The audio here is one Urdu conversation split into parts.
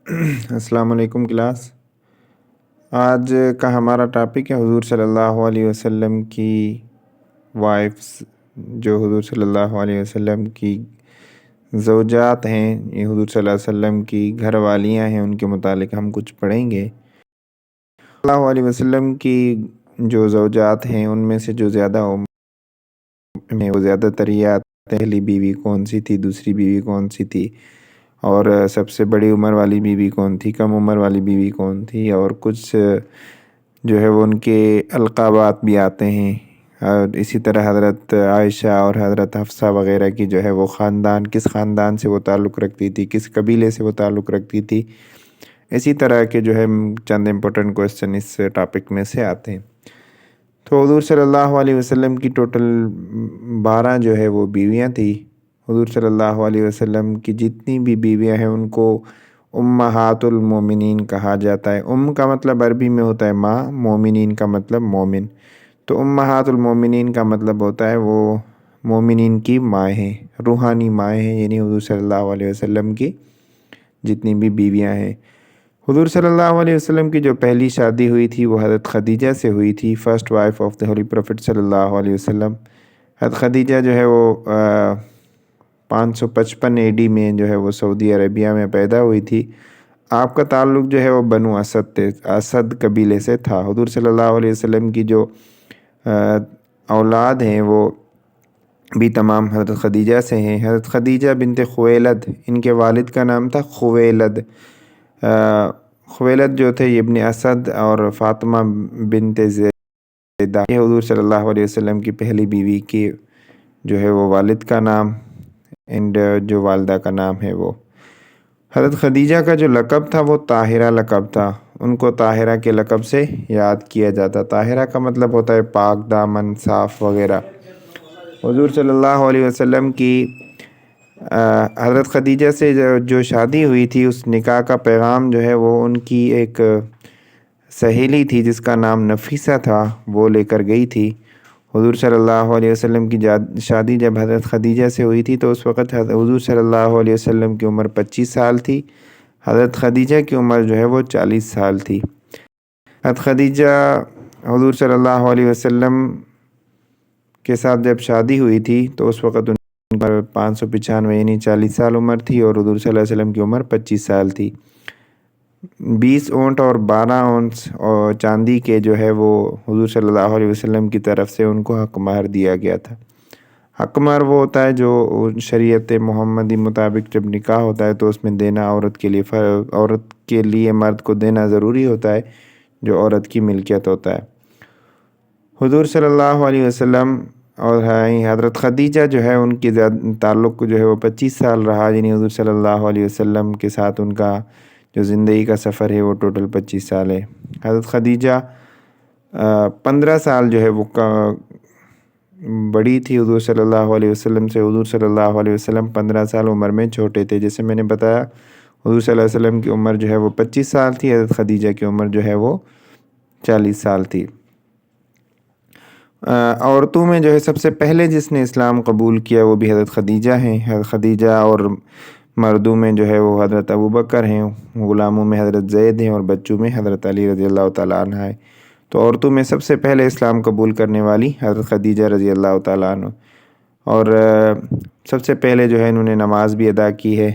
السلام علیکم کلاس۔ آج کا ہمارا ٹاپک ہے حضور صلی اللہ علیہ وسلم کی وائفز، جو حضور صلی اللہ علیہ وسلم کی زوجات ہیں، یہ حضور صلی اللہ علیہ وسلم کی گھر والیاں ہیں، ان کے متعلق ہم کچھ پڑھیں گے۔ صلی اللہ علیہ وسلم کی جو زوجات ہیں ان میں سے جو زیادہ میں وہ زیادہ تر یہ پہلی بیوی کون سی تھی، دوسری بیوی کون سی تھی، اور سب سے بڑی عمر والی بیوی کون تھی، کم عمر والی بیوی کون تھی، اور کچھ جو ہے وہ ان کے القابات بھی آتے ہیں۔ اور اسی طرح حضرت عائشہ اور حضرت حفصہ وغیرہ کی جو ہے وہ خاندان، کس خاندان سے وہ تعلق رکھتی تھی، کس قبیلے سے وہ تعلق رکھتی تھی، اسی طرح کے جو ہے چند امپورٹنٹ کوسچن اس ٹاپک میں سے آتے ہیں۔ تو حضور صلی اللہ علیہ وسلم کی ٹوٹل 12 جو ہے وہ بیویاں تھیں۔ حضور صلی اللہ علیہ وسلم کی جتنی بھی بیویاں ہیں ان کو امہات المومنین کہا جاتا ہے۔ کا مطلب عربی میں ہوتا ہے ماں، مومنین کا مطلب مومن، تو امہات المومنین کا مطلب ہوتا ہے وہ مومنین کی مائیں ہیں، روحانی مائیں ہیں، یعنی حضور صلی اللہ علیہ وسلم کی جتنی بھی بیویاں ہیں۔ حضور صلی اللہ علیہ وسلم کی جو پہلی شادی ہوئی تھی وہ حضرت خدیجہ سے ہوئی تھی، first wife of the Holi prophet صلی اللہ علیہ وسلم۔ حضرت خدیجہ جو ہے وہ 555 AD میں جو ہے وہ سعودی عربیہ میں پیدا ہوئی تھی۔ آپ کا تعلق جو ہے وہ بنو اسد اسد قبیلے سے تھا۔ حضور صلی اللہ علیہ وسلم کی جو اولاد ہیں وہ بھی تمام حضرت خدیجہ سے ہیں۔ حضرت خدیجہ بنت خویلد، ان کے والد کا نام تھا خویلد۔ خویلد جو تھے ابن اسد، اور فاطمہ بنت زیدہ، یہ حضور صلی اللہ علیہ وسلم کی پہلی بیوی کی جو ہے وہ والد کا نام، اینڈ جو والدہ کا نام ہے وہ حضرت خدیجہ کا جو لقب تھا وہ طاہرہ لقب تھا۔ ان کو طاہرہ کے لقب سے یاد کیا جاتا۔ طاہرہ کا مطلب ہوتا ہے پاک دامن، صاف وغیرہ۔ حضور صلی اللہ علیہ وسلم کی حضرت خدیجہ سے جو شادی ہوئی تھی، اس نکاح کا پیغام جو ہے وہ ان کی ایک سہیلی تھی جس کا نام نفیسہ تھا، وہ لے کر گئی تھی۔ حضور صلی اللہ علیہ وسلم کی شادی جب حضرت خدیجہ سے ہوئی تھی تو اس وقت حضور صلی اللہ علیہ وسلم کی عمر 25 سال تھی، حضرت خدیجہ کی عمر جو ہے وہ 40 سال تھی۔ حضرت خدیجہ حضور صلی اللہ علیہ وسلم کے ساتھ جب شادی ہوئی تھی تو اس وقت ان پر 595 یعنی 40 سال عمر تھی، اور حضور صلی اللہ علیہ وسلم کی عمر 25 سال تھی۔ 20 اونٹ اور 12 اونس اور چاندی کے جو ہے وہ حضور صلی اللہ علیہ وسلم کی طرف سے ان کو حق مہر دیا گیا تھا۔ حق مہر وہ ہوتا ہے جو شریعت محمدی مطابق جب نکاح ہوتا ہے تو اس میں دینا عورت کے لیے مرد کو دینا ضروری ہوتا ہے، جو عورت کی ملکیت ہوتا ہے۔ حضور صلی اللہ علیہ وسلم اور حضرت خدیجہ جو ہے ان کے تعلق جو ہے وہ 25 سال رہا، یعنی حضور صلی اللہ علیہ وسلم کے ساتھ ان کا جو زندگی کا سفر ہے وہ ٹوٹل 25 سال ہے۔ حضرت خدیجہ 15 سال جو ہے وہ بڑی تھی حضور صلی اللہ علیہ وسلم سے۔ حضور صلی اللہ علیہ وسلم 15 سال عمر میں چھوٹے تھے۔ جیسے میں نے بتایا حضور صلی اللہ علیہ وسلم کی عمر جو ہے وہ 25 سال تھی، حضرت خدیجہ کی عمر جو ہے وہ 40 سال تھی۔ عورتوں میں جو ہے سب سے پہلے جس نے اسلام قبول کیا وہ بھی حضرت خدیجہ ہیں۔ حضرت خدیجہ، اور مردوں میں جو ہے وہ حضرت ابوبکر ہیں، غلاموں میں حضرت زید ہیں، اور بچوں میں حضرت علی رضی اللہ تعالیٰ عنہ ہے۔ تو عورتوں میں سب سے پہلے اسلام قبول کرنے والی حضرت خدیجہ رضی اللہ تعالیٰ عنہ، اور سب سے پہلے جو ہے انہوں نے نماز بھی ادا کی ہے۔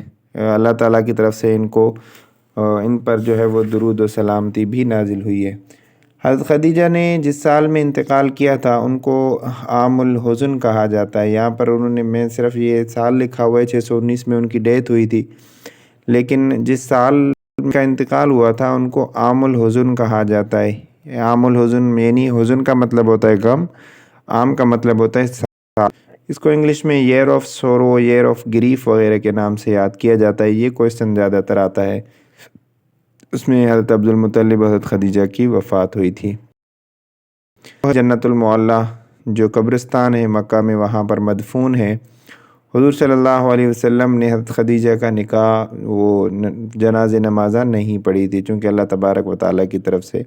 اللہ تعالیٰ کی طرف سے ان پر جو ہے وہ درود و سلامتی بھی نازل ہوئی ہے۔ حضرت خدیجہ نے جس سال میں انتقال کیا تھا ان کو عام الحزن کہا جاتا ہے۔ یہاں پر انہوں نے میں صرف یہ سال لکھا ہوا ہے، 619 میں ان کی ڈیتھ ہوئی تھی، لیکن جس سال ان کا انتقال ہوا تھا ان کو عام الحزن کہا جاتا ہے۔ عام الحزن یعنی حزن کا مطلب ہوتا ہے غم، عام کا مطلب ہوتا ہے سال۔ اس کو انگلش میں year of sorrow, year of grief وغیرہ کے نام سے یاد کیا جاتا ہے۔ یہ کویسچن زیادہ تر آتا ہے۔ اس میں حضرت عبدالمطلب حضرت خدیجہ کی وفات ہوئی تھی۔ جنت المعلیٰ جو قبرستان ہے مکہ میں، وہاں پر مدفون ہے۔ حضور صلی اللہ علیہ وسلم نے حضرت خدیجہ کا نکاح وہ جنازہ نمازہ نہیں پڑھی تھی، چونکہ اللہ تبارک و تعالیٰ کی طرف سے۔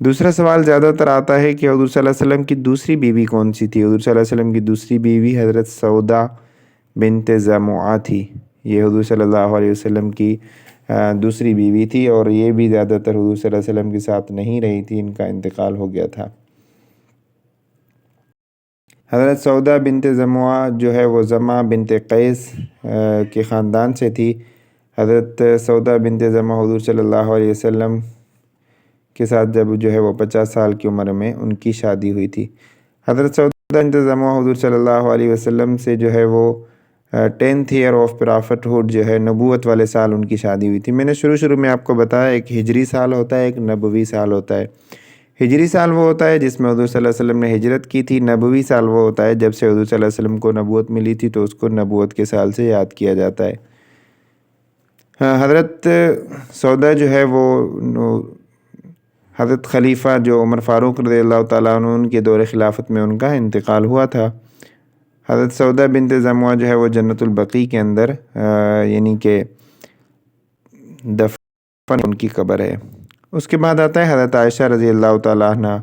دوسرا سوال زیادہ تر آتا ہے کہ حضور صلی اللہ علیہ وسلم کی دوسری بیوی کون سی تھی؟ حضور صلی اللہ علیہ وسلم کی دوسری بیوی حضرت سودا بنت زمعہ تھی۔ یہ حضور صلی اللہ علیہ وسلم کی دوسری بیوی تھی، اور یہ بھی زیادہ تر حضور صلی اللہ علیہ وسلم کے ساتھ نہیں رہی تھی، ان کا انتقال ہو گیا تھا۔ حضرت سودا بنت زمعہ جو ہے وہ زمعہ بنت قیس کے خاندان سے تھی۔ حضرت سودا بنت زمعہ حضور صلی اللہ علیہ وسلم کے ساتھ جب جو ہے وہ 50 سال کی عمر میں ان کی شادی ہوئی تھی۔ حضرت سودا بنت زمعہ حضور صلی اللہ علیہ وسلم سے جو ہے وہ 10th year of profit hood جو ہے نبوت والے سال ان کی شادی ہوئی تھی۔ میں نے شروع میں آپ کو بتایا ایک ہجری سال ہوتا ہے، ایک نبوی سال ہوتا ہے۔ ہجری سال وہ ہوتا ہے جس میں حضور صلی اللہ علیہ وسلم نے ہجرت کی تھی۔ نبوی سال وہ ہوتا ہے جب سے حضور صلی اللہ علیہ وسلم کو نبوت ملی تھی، تو اس کو نبوت کے سال سے یاد کیا جاتا ہے۔ حضرت سودا جو ہے وہ حضرت خلیفہ جو عمر فاروق رضی اللہ تعالیٰ عنہ کے دور خلافت میں ان کا انتقال ہوا تھا۔ حضرت سودا بنت زمعہ جو ہے وہ جنت البقیع کے اندر یعنی کہ دفن ان کی قبر ہے۔ اس کے بعد آتا ہے حضرت عائشہ رضی اللہ تعالیٰ عنہ۔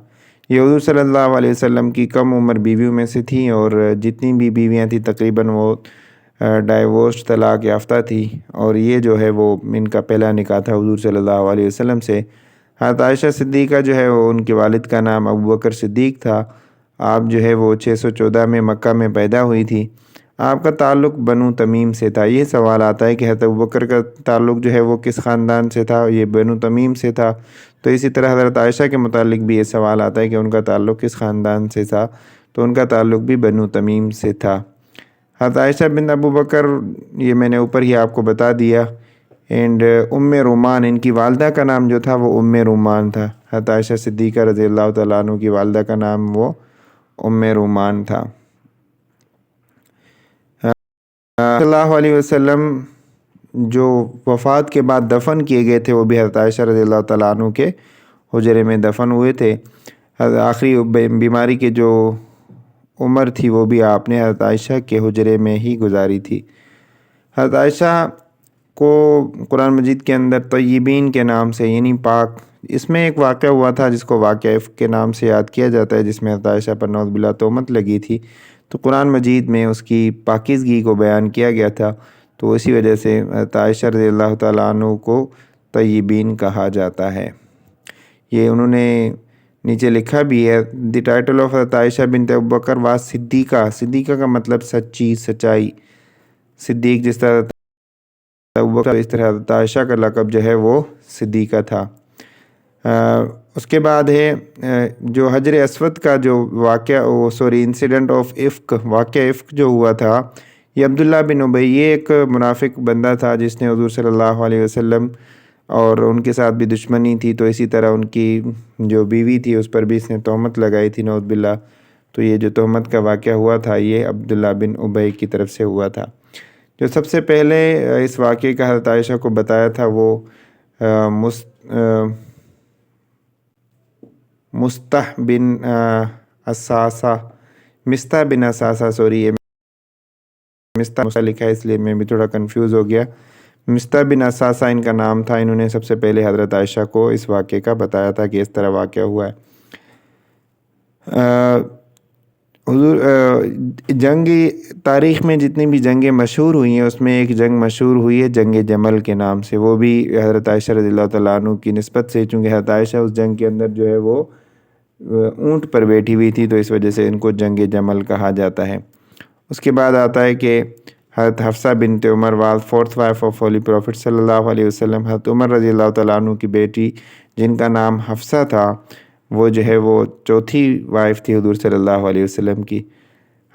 یہ حضور صلی اللہ علیہ وسلم کی کم عمر بیویوں میں سے تھیں، اور جتنی بھی بیویاں تھیں تقریباً وہ ڈائیورس طلاق یافتہ تھی، اور یہ جو ہے وہ ان کا پہلا نکاح تھا حضور صلی اللہ علیہ وسلم سے۔ حضرت عائشہ صدیقہ جو ہے وہ ان کے والد کا نام ابوبکر صدیق تھا۔ آپ جو ہے وہ 614 میں مکہ میں پیدا ہوئی تھی۔ آپ کا تعلق بنو تمیم سے تھا۔ یہ سوال آتا ہے کہ حضرت ابوبکر کا تعلق جو ہے وہ کس خاندان سے تھا؟ یہ بنو تمیم سے تھا۔ تو اسی طرح حضرت عائشہ کے متعلق بھی یہ سوال آتا ہے کہ ان کا تعلق کس خاندان سے تھا؟ تو ان کا تعلق بھی بنو تمیم سے تھا۔ حضرت عائشہ بن ابوبکر یہ میں نے اوپر ہی آپ کو بتا دیا۔ اینڈ ام رومان، ان کی والدہ کا نام جو تھا وہ ام رومان تھا۔ حضرت عائشہ صدیقہ رضی اللہ تعالیٰ عنہ کی والدہ کا نام وہ ام رومان تھا۔ صلی اللہ علیہ وسلم جو وفات کے بعد دفن کیے گئے تھے وہ بھی حضرت عائشہ رضی اللہ تعالیٰ عنہ کے حجرے میں دفن ہوئے تھے۔ آخری بیماری کی جو عمر تھی وہ بھی آپ نے حضرت عائشہ کے حجرے میں ہی گزاری تھی۔ حضرت عائشہ کو قرآن مجید کے اندر طیبین کے نام سے یعنی پاک، اس میں ایک واقعہ ہوا تھا جس کو واقعہ افک کے نام سے یاد کیا جاتا ہے، جس میں حضرت عائشہ پر نعوذ باللہ تہمت لگی تھی، تو قرآن مجید میں اس کی پاکیزگی کو بیان کیا گیا تھا، تو اسی وجہ سے حضرت عائشہ رضی اللہ تعالیٰ عنہ کو طیبین کہا جاتا ہے۔ یہ انہوں نے نیچے لکھا بھی ہے، دی ٹائٹل آف حضرت عائشہ بنت ابوبکر واز صدیقہ۔ صدیقہ کا مطلب سچی، سچائی۔ صدیق جس طرح ابوبکر، اس طرح حضرت عائشہ کا لقب جو ہے وہ صدیقہ تھا۔ اس کے بعد ہے جو حجر اسود کا جو واقعہ انسیڈنٹ آف افک، واقعہ افک جو ہوا تھا، یہ عبداللہ بن ابی، یہ ایک منافق بندہ تھا جس نے حضور صلی اللہ علیہ وسلم اور ان کے ساتھ بھی دشمنی تھی، تو اسی طرح ان کی جو بیوی تھی اس پر بھی اس نے تہمت لگائی تھی نعوذ باللہ۔ تو یہ جو تہمت کا واقعہ ہوا تھا یہ عبداللہ بن ابی کی طرف سے ہوا تھا۔ جو سب سے پہلے اس واقعے کا حضرت عائشہ کو بتایا تھا وہ مستح بن اساسہ، سوری یہ مستح لکھا ہے اس لیے میں بھی تھوڑا کنفیوز ہو گیا۔ مستح بن اساسہ ان کا نام تھا۔ انہوں نے سب سے پہلے حضرت عائشہ کو اس واقعے کا بتایا تھا کہ اس طرح واقعہ ہوا ہے۔ حضور جنگی تاریخ میں جتنی بھی جنگیں مشہور ہوئی ہیں اس میں ایک جنگ مشہور ہوئی ہے جنگ جمل کے نام سے، وہ بھی حضرت عائشہ رضی اللہ تعالیٰ عنہ کی نسبت سے، چونکہ حضرت عائشہ اس جنگ کے اندر جو ہے وہ اونٹ پر بیٹھی ہوئی تھی، تو اس وجہ سے ان کو جنگ جمل کہا جاتا ہے۔ اس کے بعد آتا ہے کہ حضرت حفصہ بنت عمر was fourth wife of holy prophet صلی اللہ علیہ وسلم۔ حضرت عمر رضی اللہ تعالیٰ عنہ کی بیٹی جن کا نام حفصہ تھا، وہ جو ہے وہ چوتھی وائف تھی حضور صلی اللہ علیہ وسلم کی۔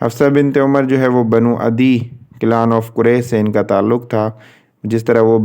حفصہ بنت عمر جو ہے وہ بنو عدی کلان آف قریش سے ان کا تعلق تھا، جس طرح وہ